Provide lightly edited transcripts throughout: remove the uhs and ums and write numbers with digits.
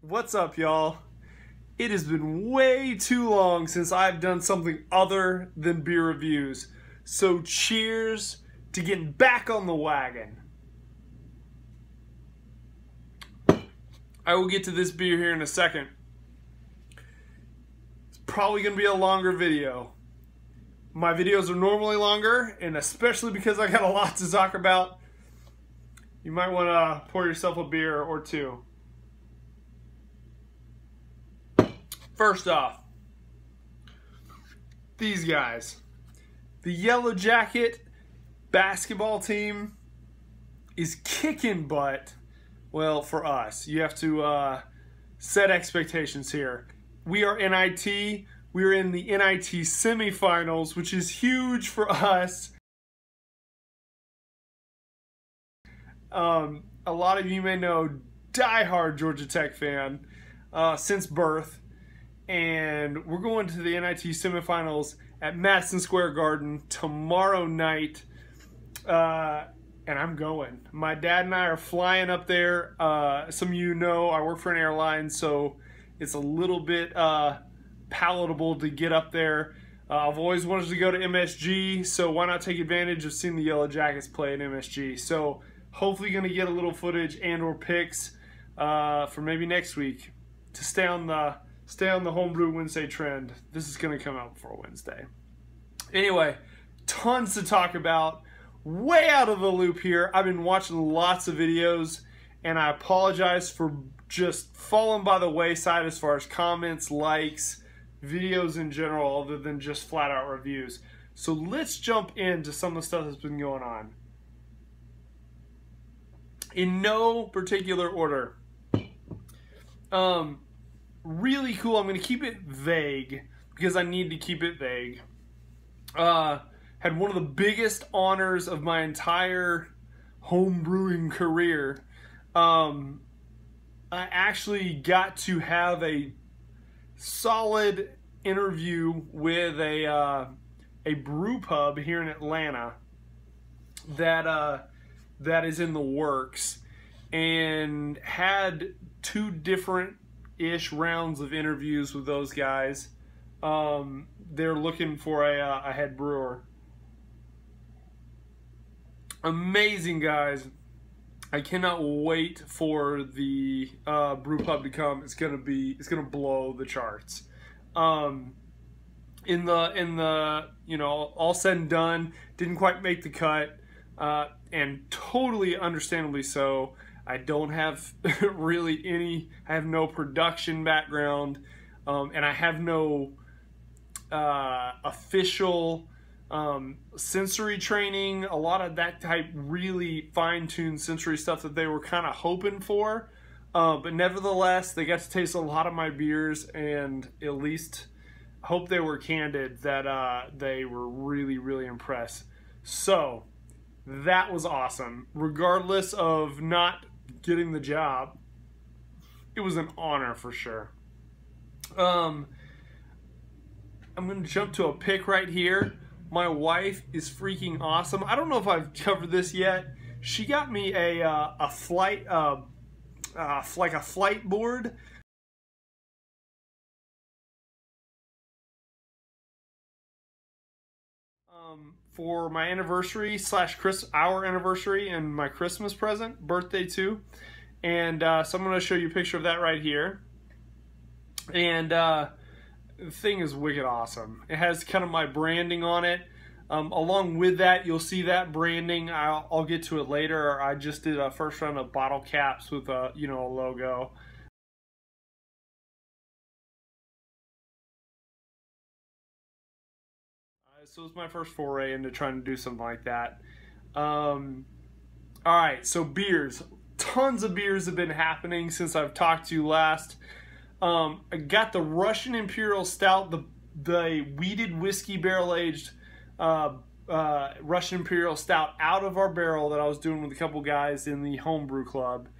What's up, y'all? It has been way too long since I've done something other than beer reviews. So cheers to getting back on the wagon. I will get to this beer here in a second. It's probably going to be a longer video. My videos are normally longer, and especially because I got a lot to talk about, you might want to pour yourself a beer or two. First off, these guys. The Yellow Jacket basketball team is kicking butt. Well, for us. You have to set expectations here. We are NIT. We're in the NIT semifinals, which is huge for us. A lot of you may know, diehard Georgia Tech fan since birth. And we're going to the NIT semifinals at Madison Square Garden tomorrow night. And I'm going. My dad and I are flying up there. Some of you know I work for an airline, so it's a little bit palatable to get up there. I've always wanted to go to MSG, so why not take advantage of seeing the Yellow Jackets play at MSG? So hopefully going to get a little footage and or pics for maybe next week to stay on the Homebrew Wednesday trend. This is going to come out before Wednesday. Anyway, tons to talk about. Way out of the loop here. I've been watching lots of videos, and I apologize for just falling by the wayside as far as comments, likes, videos in general, other than just flat out reviews. So let's jump into some of the stuff that's been going on. In no particular order. Really cool. I'm going to keep it vague because I need to keep it vague. Had one of the biggest honors of my entire home brewing career. I actually got to have a solid interview with a brew pub here in Atlanta that is in the works, and had two different-ish rounds of interviews with those guys. They're looking for a head brewer. Amazing guys. I cannot wait for the brew pub to come. It's gonna blow the charts. In the you know, all said and done, didn't quite make the cut, and totally understandably so. I don't have really any. I have no production background, and I have no official sensory training. A lot of that type really fine-tuned sensory stuff that they were kind of hoping for, but nevertheless, they got to taste a lot of my beers, and at least hope they were candid that they were really impressed. So that was awesome. Regardless of not getting the job, it was an honor for sure. I'm going to jump to a pick right here. My wife is freaking awesome. I don't know if I've covered this yet. She got me a flight, like a flight board. For my anniversary / our anniversary and my Christmas present, birthday too. And so I'm going to show you a picture of that right here. And the thing is wicked awesome. It has kind of my branding on it. Along with that, you'll see that branding. I'll get to it later. I just did a first round of bottle caps with a, you know, a logo. So it's my first foray into trying to do something like that. Alright, so beers. Tons of beers have been happening since I've talked to you last. I got the Russian Imperial Stout, the wheated whiskey barrel-aged Russian Imperial Stout out of our barrel that I was doing with a couple guys in the Homebrew Club.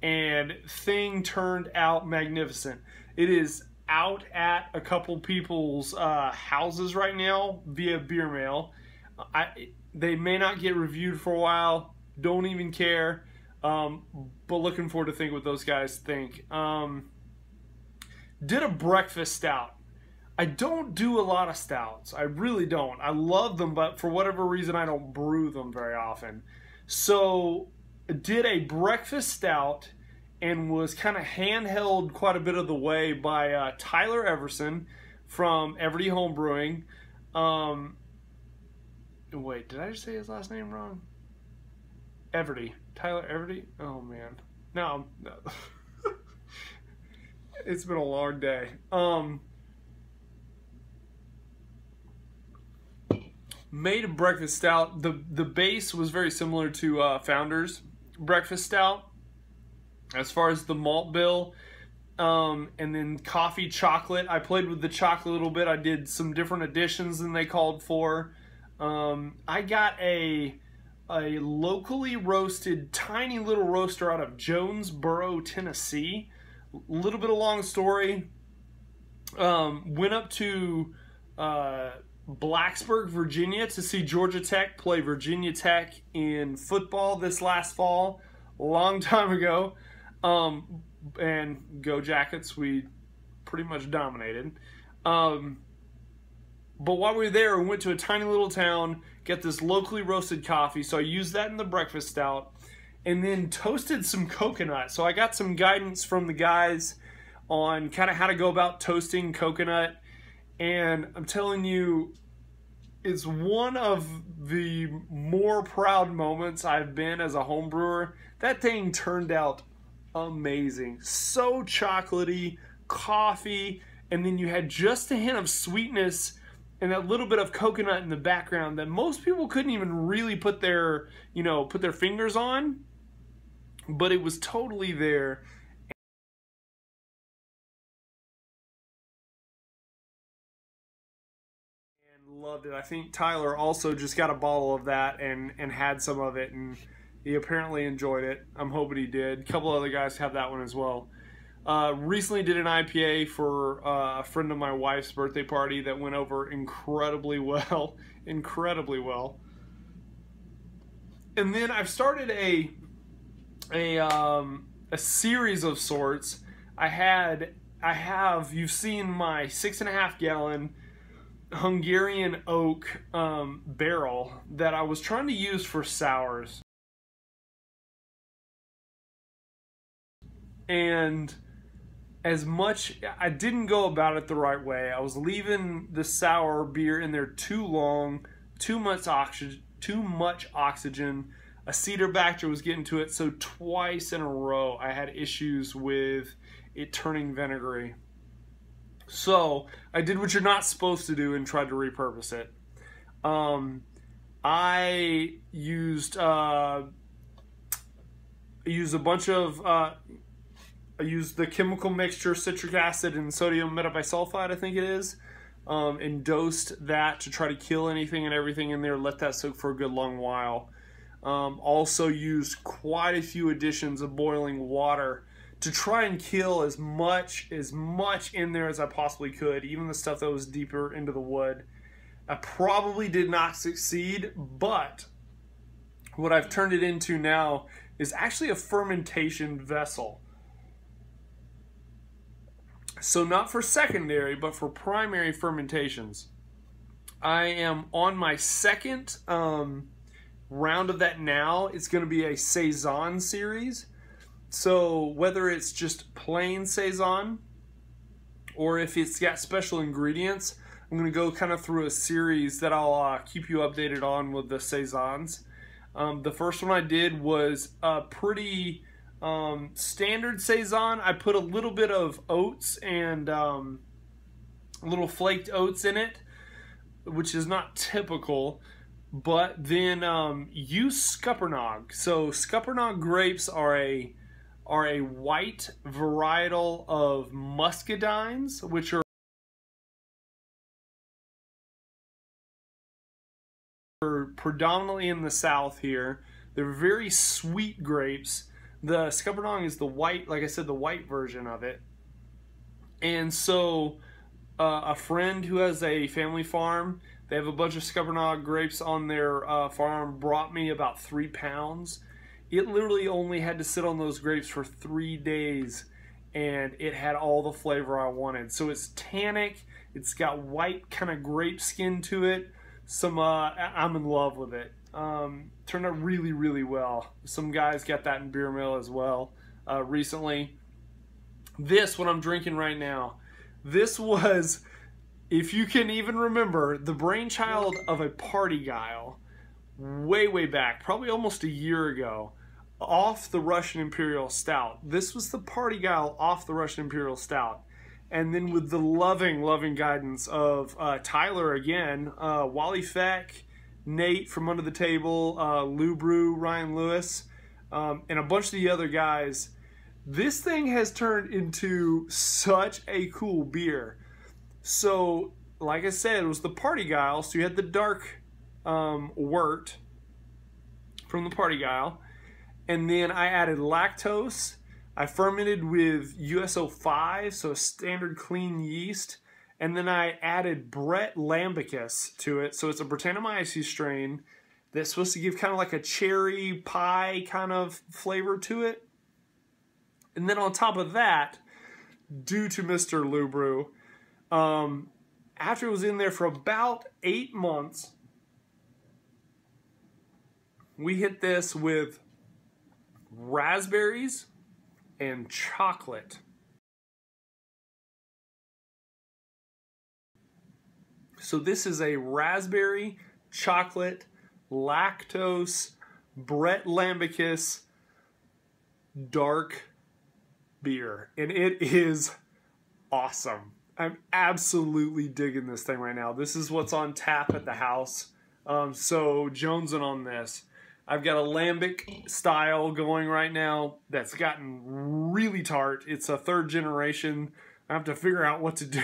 And thing turned out magnificent. It is out at a couple people's houses right now via beer mail. They may not get reviewed for a while. Don't even care. But looking forward to think what those guys think. Did a breakfast stout. I don't do a lot of stouts. I really don't. I love them, but for whatever reason, I don't brew them very often. So, did a breakfast stout and was kind of handheld quite a bit of the way by Tyler Everson from Everty Homebrewing. Wait, did I just say his last name wrong? Everty. Tyler Everty? Oh, man. No. It's been a long day. Made a breakfast stout. The base was very similar to Founder's breakfast stout as far as the malt bill. And then coffee chocolate. I played with the chocolate a little bit. I did some different additions than they called for. I got a locally roasted tiny little roaster out of Jonesboro, Tennessee. A little bit of long story. Went up to Blacksburg, Virginia to see Georgia Tech play Virginia Tech in football this last fall, a long time ago. And go Jackets, we pretty much dominated. But while we were there, we went to a tiny little town, get this locally roasted coffee, so I used that in the breakfast stout, and then toasted some coconut. So I got some guidance from the guys on kind of how to go about toasting coconut. And I'm telling you, it's one of the more proud moments I've been as a home brewer. That thing turned out amazing. So chocolatey, coffee, and then you had just a hint of sweetness and that little bit of coconut in the background that most people couldn't even really put their fingers on, but it was totally there. Loved it. I think Tyler also just got a bottle of that and had some of it, and he apparently enjoyed it. I'm hoping he did. A couple other guys have that one as well. Recently did an IPA for a friend of my wife's birthday party that went over incredibly well. Incredibly well. And then I've started a series of sorts. I have, you've seen my 6.5 gallon Hungarian oak barrel that I was trying to use for sours, and as much I didn't go about it the right way. I was leaving the sour beer in there too long, too much oxygen. A cedar bacteria was getting to it, so twice in a row I had issues with it turning vinegary. So I did what you're not supposed to do and tried to repurpose it. I used a bunch of I used the chemical mixture, citric acid and sodium metabisulfite, I think it is, and dosed that to try to kill anything and everything in there. Let that soak for a good long while. Also used quite a few additions of boiling water to try and kill as much in there as I possibly could, even the stuff that was deeper into the wood. I probably did not succeed, but what I've turned it into now is actually a fermentation vessel. So not for secondary, but for primary fermentations. I am on my second round of that now. It's going to be a Saison series. So whether it's just plain Saison or if it's got special ingredients, I'm going to go kind of through a series that I'll keep you updated on with the Saisons. The first one I did was a pretty standard Saison. I put a little bit of oats and little flaked oats in it, which is not typical. But then use Scuppernong. So Scuppernong grapes are a white varietal of muscadines, which are predominantly in the South here. They're very sweet grapes. The Scuppernong is the white, like I said, the white version of it. And so a friend who has a family farm, they have a bunch of Scuppernong grapes on their farm, brought me about 3 pounds. It literally only had to sit on those grapes for 3 days, and it had all the flavor I wanted. So it's tannic, it's got white kind of grape skin to it. I'm in love with it. Turned out really, really well. Some guys got that in beer mill as well recently. This, what I'm drinking right now, this was, if you can even remember, the brainchild of a party guile way, way back, probably almost a year ago, off the Russian Imperial Stout. This was the party guile off the Russian Imperial Stout. And then with the loving, loving guidance of Tyler again, Wally Feck, Nate from Under the Table, Lou Brew, Ryan Lewis, and a bunch of the other guys, this thing has turned into such a cool beer. So, like I said, it was the party guile. So you had the dark wort from the party guile. And then I added lactose. I fermented with USO5, so a standard clean yeast. And then I added Brett Lambicus to it. So it's a Brettanomyces strain that's supposed to give kind of like a cherry pie kind of flavor to it. And then on top of that, due to Mr. Lou Brew, after it was in there for about 8 months, we hit this with raspberries and chocolate. So this is a raspberry, chocolate, lactose, Brett Lambicus, dark beer. And it is awesome. I'm absolutely digging this thing right now. This is what's on tap at the house. So jonesing on this. I've got a lambic style going right now that's gotten really tart. It's a 3rd generation. I have to figure out what to do,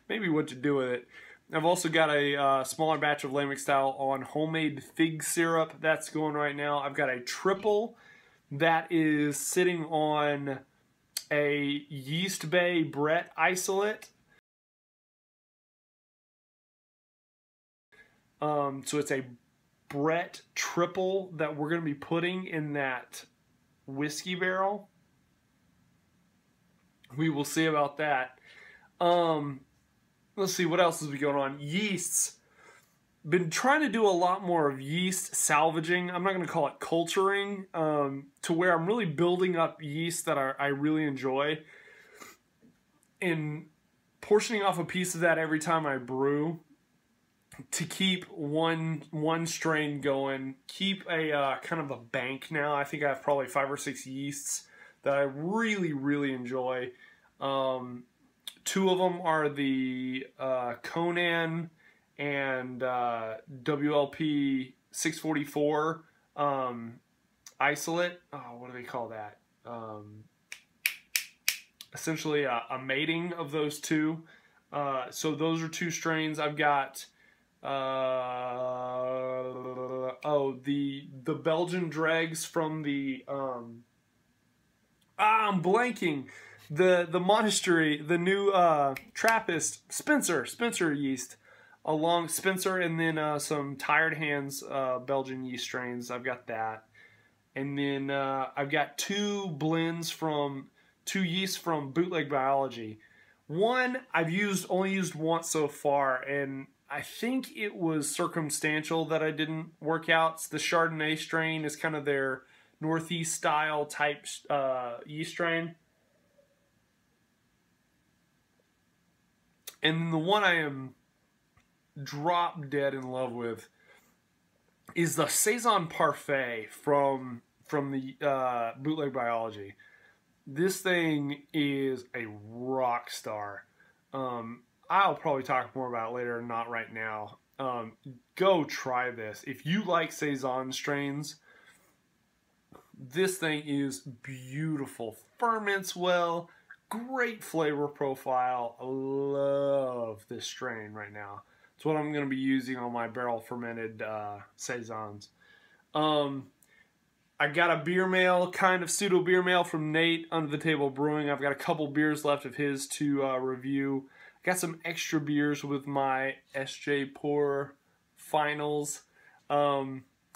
maybe what to do with it. I've also got a smaller batch of lambic style on homemade fig syrup. That's going right now. I've got a triple that is sitting on a Yeast Bay Brett isolate. So it's a Brett triple that we're going to be putting in that whiskey barrel. We will see about that. Let's see, what else is going on? Yeasts. Been trying to do a lot more of yeast salvaging. I'm not going to call it culturing, to where I'm really building up yeast that I really enjoy and portioning off a piece of that every time I brew to keep one strain going. Keep a kind of a bank now. I think I have probably 5 or 6 yeasts that I really, really enjoy. 2 of them are the Conan and WLP 644 isolate. Oh, what do they call that? Essentially a mating of those 2. So those are 2 strains. I've got the Belgian dregs from the I'm blanking. The monastery, the new Trappist Spencer yeast, along Spencer, and then some Tired Hands Belgian yeast strains. I've got that, and then I've got 2 blends from 2 yeasts from Bootleg Biology. One I've only used once so far, and I think it was circumstantial that I didn't work out. It's the Chardonnay strain. Is kind of their Northeast style type yeast strain. And the one I am drop dead in love with is the Saison Parfait from the Bootleg Biology. This thing is a rock star. I'll probably talk more about it later, not right now. Go try this. If you like Saison strains, this thing is beautiful. Ferments well. Great flavor profile. I love this strain right now. It's what I'm going to be using on my barrel fermented Saisons. I got a beer mail, kind of pseudo beer mail from Nate, Under the Table Brewing. I've got a couple beers left of his to review. Got some extra beers with my SJ Pour Finals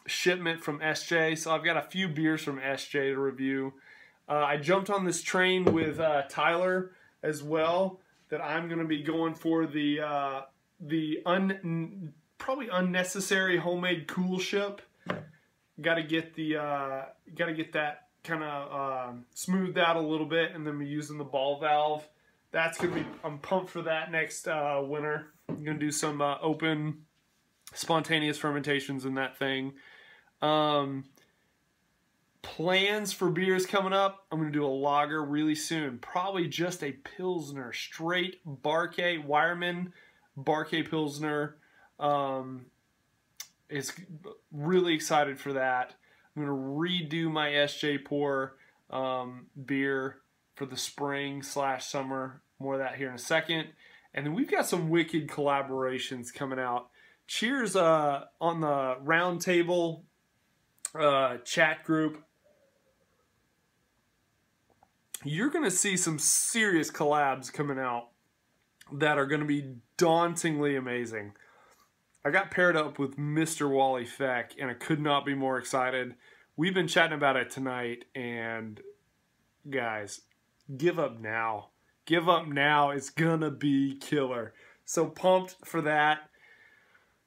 shipment from SJ. So I've got a few beers from SJ to review. I jumped on this train with Tyler as well, that I'm going to be going for the probably unnecessary homemade coolship. Got to get that kind of smoothed out a little bit, and then we're using the ball valve. That's gonna be, I'm pumped for that next winter. I'm gonna do some open spontaneous fermentations in that thing. Plans for beers coming up. I'm gonna do a lager really soon. Probably just a Pilsner, straight Barquet, Wireman Barquet Pilsner. Is really excited for that. I'm gonna redo my SJ Pour beer for the spring / summer. More of that here in a second. And then we've got some wicked collaborations coming out. Cheers on the round table chat group. You're gonna see some serious collabs coming out that are gonna be dauntingly amazing. I got paired up with Mr. Wally Feck, and I could not be more excited. We've been chatting about it tonight, and guys, give up now. Give up now. It's gonna be killer. So pumped for that.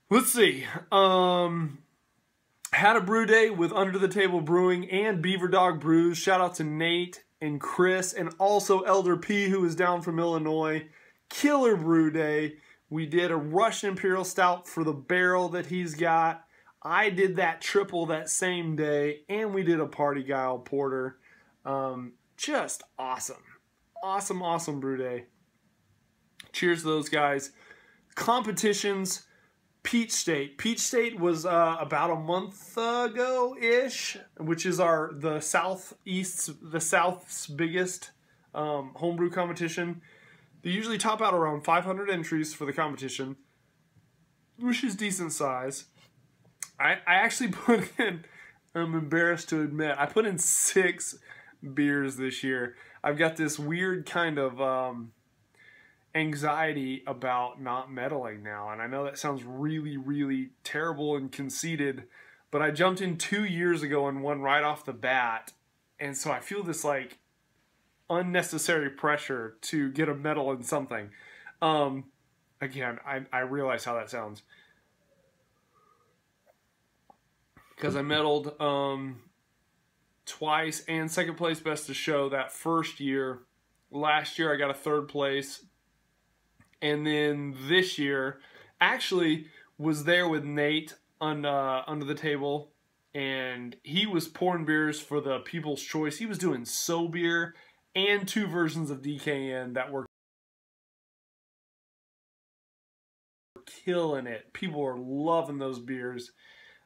Let's see. Had a brew day with Under the Table Brewing and Beaver Dog Brews. Shout out to Nate and Chris, and also Elder P, who is down from Illinois. Killer brew day. We did a Russian Imperial Stout for the barrel that he's got. I did that triple that same day, and we did a Party Guile Porter. Just awesome. Awesome, awesome brew day. Cheers to those guys. Competitions, Peach State. Peach State was about a month ago-ish, which is the South's biggest homebrew competition. They usually top out around 500 entries for the competition, which is decent size. I actually put in, I'm embarrassed to admit, I put in 6 beers this year. I've got this weird kind of anxiety about not meddling now, and I know that sounds really, really terrible and conceited, but I jumped in 2 years ago and won right off the bat, and so I feel this like unnecessary pressure to get a medal in something. Again, I realize how that sounds, because I medaled twice and second place best of show that first year. Last year I got a 3rd place, and then this year actually was there with Nate on Under the Table, and he was pouring beers for the People's Choice. He was doing So Beer and 2 versions of DKN that were killing it. People were loving those beers.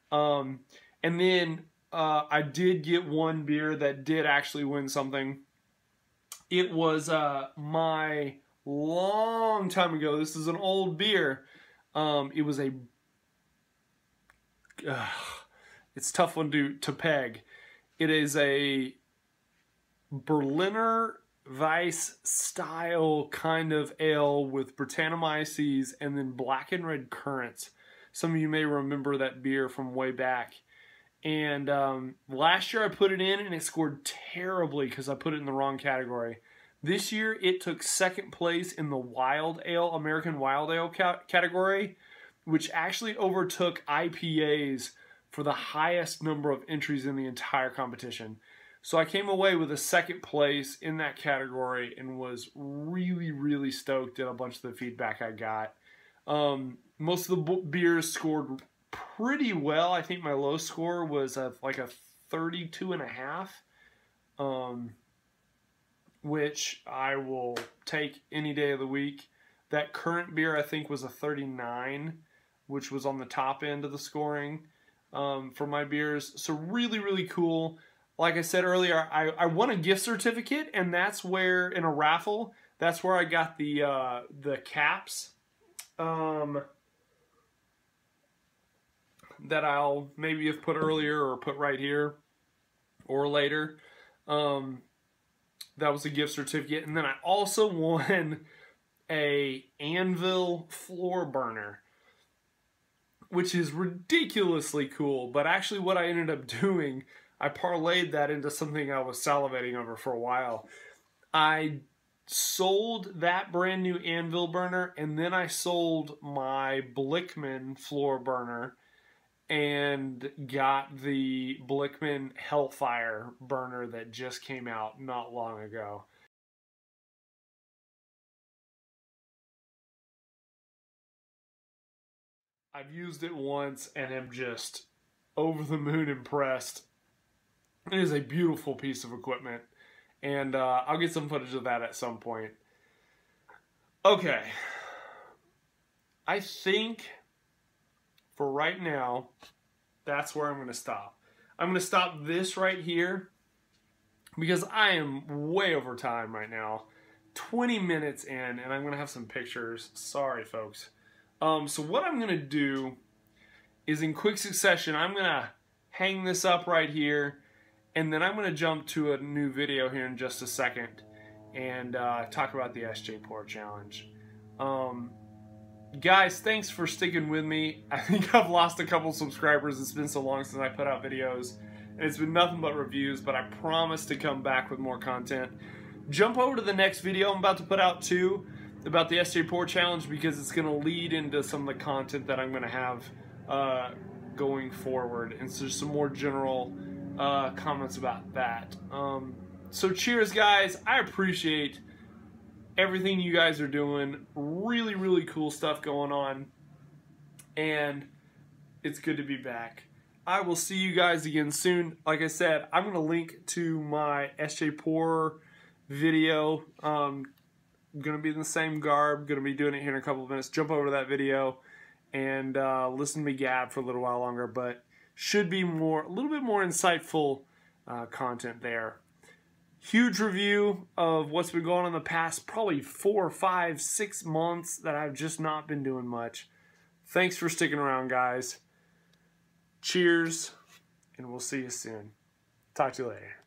And then I did get one beer that did actually win something. It was my long time ago. This is an old beer. It was a... it's a tough one to peg. It is a Berliner Weiss style kind of ale with Brettanomyces and then black and red currants. Some of you may remember that beer from way back. And last year I put it in and it scored terribly because I put it in the wrong category. This year it took 2nd place in the Wild Ale, American Wild Ale category, which actually overtook IPAs for the highest number of entries in the entire competition. So I came away with a 2nd place in that category and was really, really stoked at a bunch of the feedback I got. Most of the beers scored pretty well. I think my low score was like a 32.5, which I will take any day of the week. That current beer I think was a 39, which was on the top end of the scoring for my beers. So really, really cool. Like I said earlier, I won a gift certificate, and that's where, in a raffle, that's where I got the caps that I'll maybe have put earlier or put right here or later. That was a gift certificate. And then I also won a Anvil floor burner, which is ridiculously cool. But actually what I ended up doing, I parlayed that into something I was salivating over for a while. I sold that brand new anvil burner, and then I sold my Blickman floor burner and got the Blickman Hellfire burner that just came out not long ago. I've used it once and am just over the moon impressed. It is a beautiful piece of equipment, and I'll get some footage of that at some point. Okay, I think for right now, that's where I'm going to stop. I'm going to stop this right here because I am way over time right now. 20 minutes in, and I'm going to have some pictures. Sorry, folks. So what I'm going to do is in quick succession, I'm going to hang this up right here, and then I'm going to jump to a new video here in just a second and talk about the SJ Pour Challenge. Guys, thanks for sticking with me. I think I've lost a couple subscribers. It's been so long since I put out videos, and it's been nothing but reviews, but I promise to come back with more content. Jump over to the next video I'm about to put out too, about the SJ Pour Challenge, because it's going to lead into some of the content that I'm going to have going forward, and so some more general comments about that. So cheers, guys. I appreciate everything you guys are doing. Really, really cool stuff going on, and it's good to be back. I will see you guys again soon. Like I said, I'm going to link to my SJ Pour video. Going to be in the same garb. Going to be doing it here in a couple of minutes. Jump over to that video and listen to me gab for a little while longer, but should be a little bit more insightful content there. Huge review of what's been going on in the past probably 4, 5, 6 months that I've just not been doing much. Thanks for sticking around, guys. Cheers, and we'll see you soon. Talk to you later.